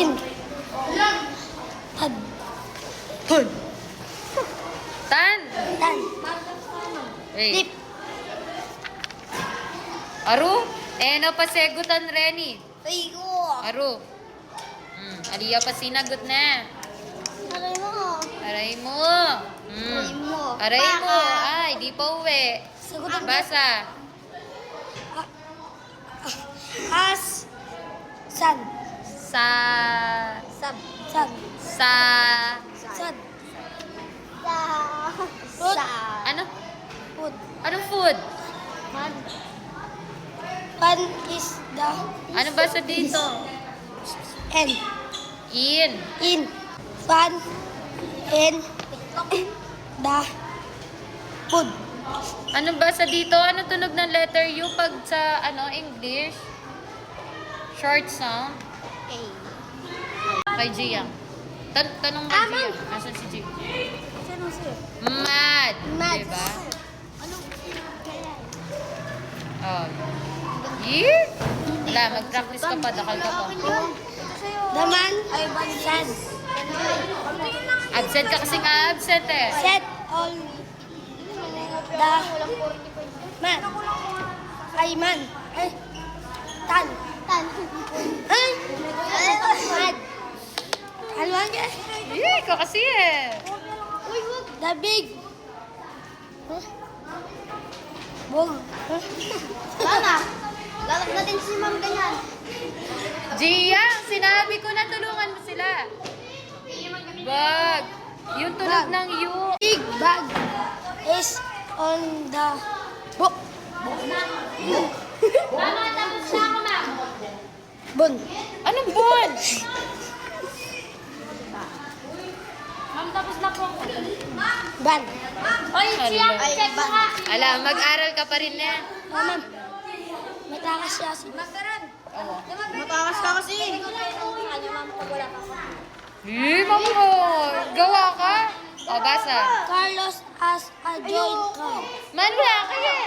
Tin. Tad. Hun. Tan. Tan. Wait. Dip. Aru. No pasegutan Reni. Aygo. Aru. Aliya pa sinagot na. Aray mo. Aray mo. Aray mo. Aray mo. Ay, di pa uwi. Sagutan. Basa. As. San. Sa. Sab. San. Sa. Sad. Sa. Food. Ano? Food. Anong food? Man. Pan is the. Ano basa dito? N. In. In. Fan. In. The. Food. Ano basa dito? Ano tunog ng letter U pag sa English? Short sound. A. Kay Gia. Tanong kay Gia. Nasaan si Gia? Sino siya? Mad. Mad. Diba? Ano? Oh. Yeah. Wala, mag-practice ka pa. Dakal ka pa. The man. Ay, sad. Absent ka kasi nga absent eh. Set all the man. Ay, man. Ay. Tan. Tan. Ay. Mad. Ano ang Yeah, ikaw kasi eh. The big. Bog. Lala. Lalak natin si ma'am ganyan. Gia, sinabi ko na tulungan mo sila. Bag. Yung tunog ng U. Big bag is on the book. Mama, tapos na ako, ma'am. Bon. Anong bon? Ma'am, tapos na po ako. Ban. Oy, siya, check mo nga. Ala, mag-aral ka pa rin na. Mama. Matakas siya si. Makaran. Oo. Matakas ka kasi. Mamo, gawa ka. O, basa. Carlos has a joint car. Manla, kaya.